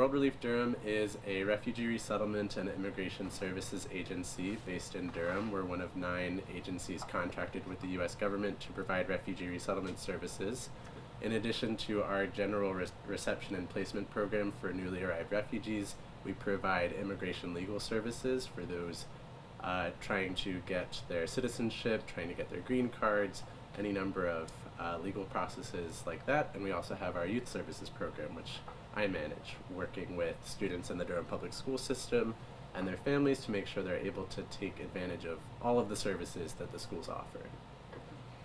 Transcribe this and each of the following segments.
World Relief Durham is a refugee resettlement and immigration services agency based in Durham. We're one of 9 agencies contracted with the U.S. government to provide refugee resettlement services. In addition to our general reception and placement program for newly arrived refugees, we provide immigration legal services for those trying to get their citizenship, trying to get their green cards, any number of legal processes like that. And we also have our youth services program, which I manage, working with students in the Durham public school system and their families to make sure they're able to take advantage of all of the services that the schools offer.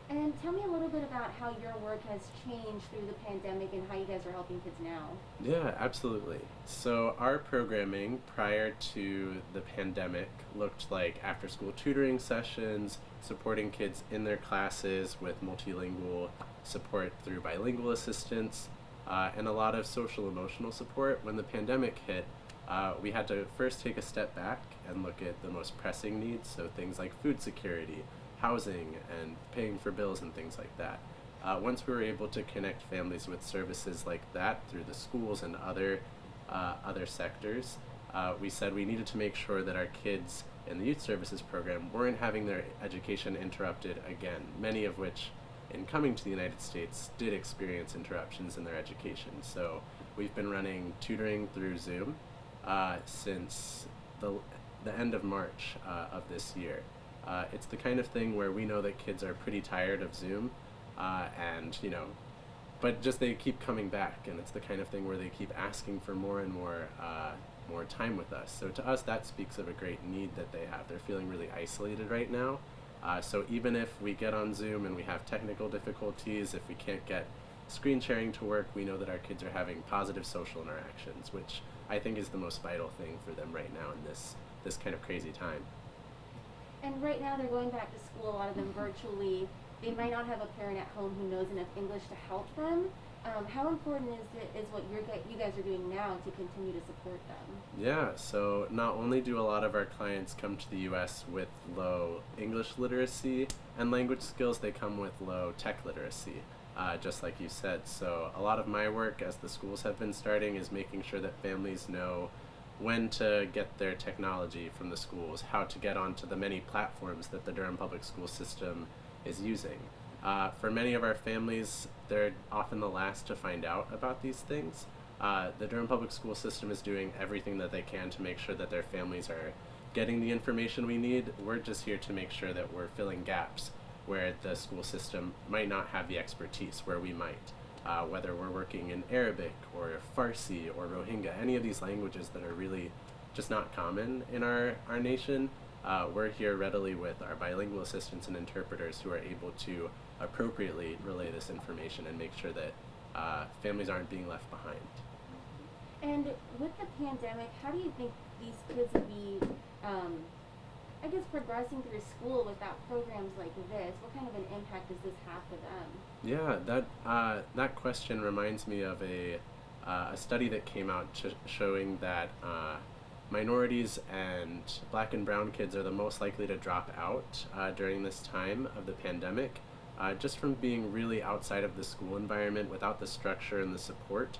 And tell me a little bit about how your work has changed through the pandemic and how you guys are helping kids now. Yeah, absolutely. So our programming prior to the pandemic looked like after-school tutoring sessions, supporting kids in their classes with multilingual support through bilingual assistance, and a lot of social-emotional support. When the pandemic hit, we had to first take a step back and look at the most pressing needs, so things like food security, housing, and paying for bills and things like that. Once we were able to connect families with services like that through the schools and other sectors, we said we needed to make sure that our kids in the youth services program weren't having their education interrupted again, many of which in coming to the United States did experience interruptions in their education. So we've been running tutoring through Zoom since the end of March of this year. It's the kind of thing where we know that kids are pretty tired of Zoom, but just they keep coming back, and it's the kind of thing where they keep asking for more and more time with us. So to us, that speaks of a great need that they have. They're feeling really isolated right now. So even if we get on Zoom and we have technical difficulties, if we can't get screen sharing to work, we know that our kids are having positive social interactions, which I think is the most vital thing for them right now in this kind of crazy time. And right now they're going back to school, a lot of them virtually. They might not have a parent at home who knows enough English to help them. How important is what you guys are doing now to continue to support them? Yeah, so not only do a lot of our clients come to the U.S. with low English literacy and language skills, they come with low tech literacy, just like you said. So a lot of my work as the schools have been starting is making sure that families know when to get their technology from the schools, how to get onto the many platforms that the Durham public school system is using. For many of our families, they're often the last to find out about these things. The Durham public school system is doing everything that they can to make sure that their families are getting the information we need. We're just here to make sure that we're filling gaps where the school system might not have the expertise, where we might. Whether we're working in Arabic or Farsi or Rohingya, any of these languages that are really just not common in our nation, we're here readily with our bilingual assistants and interpreters who are able to appropriately relay this information and make sure that families aren't being left behind. And with the pandemic, how do you think these kids would be, progressing through school without programs like this? What kind of an impact does this have for them? Yeah, that question reminds me of a study that came out showing that minorities and black and brown kids are the most likely to drop out during this time of the pandemic, just from being really outside of the school environment without the structure and the support.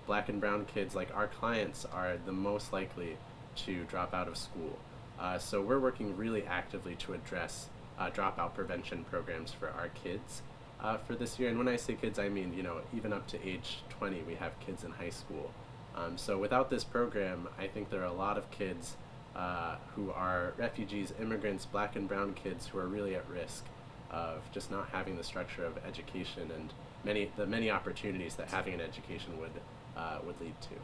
Black and brown kids, like our clients, are the most likely to drop out of school. So we're working really actively to address dropout prevention programs for our kids for this year. And when I say kids, I mean, even up to age 20, we have kids in high school. So without this program, I think there are a lot of kids who are refugees, immigrants, black and brown kids who are really at risk of just not having the structure of education and the many opportunities that having an education would lead to.